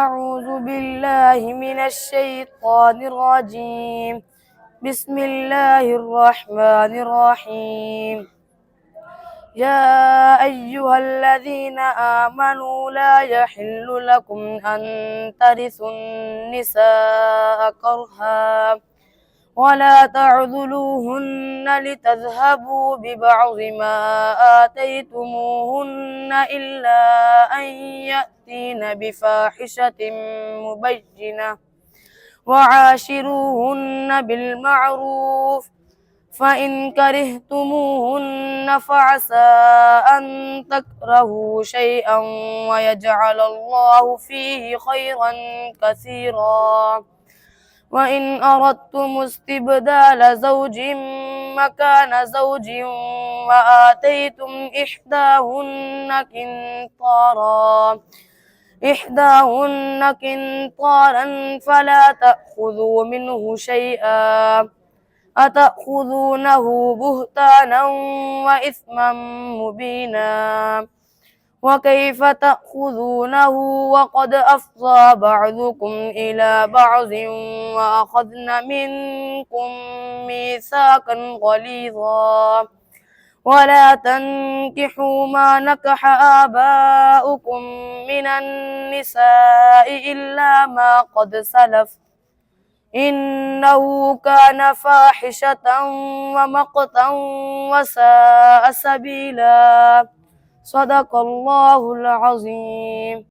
أعوذ بالله من الشيطان الرجيم. بسم الله الرحمن الرحيم. يا أيها الذين آمنوا لا يحل لكم أن ترثوا النساء كرها ولا تعذلوهن لتذهبوا ببعض ما آتيتموهن إلا أن يأتين بفاحشة مبينة وعاشروهن بالمعروف فإن كرهتموهن فعسى أن تكرهوا شيئا ويجعل الله فيه خيرا كثيرا. وإن أردتم استبدال زوج مكان زوج وآتيتم إحداهن قنطارا فلا تأخذوا منه شيئا أتأخذونه بهتانا وإثما مبينا. وكيف تأخذونه وقد أفضى بعضكم إلى بعض وأخذن منكم ميثاقا غليظا. ولا تنكحوا ما نكح آباؤكم من النساء إلا ما قد سلف إنه كان فاحشة ومقتا وساء سبيلا. صدق الله العظيم.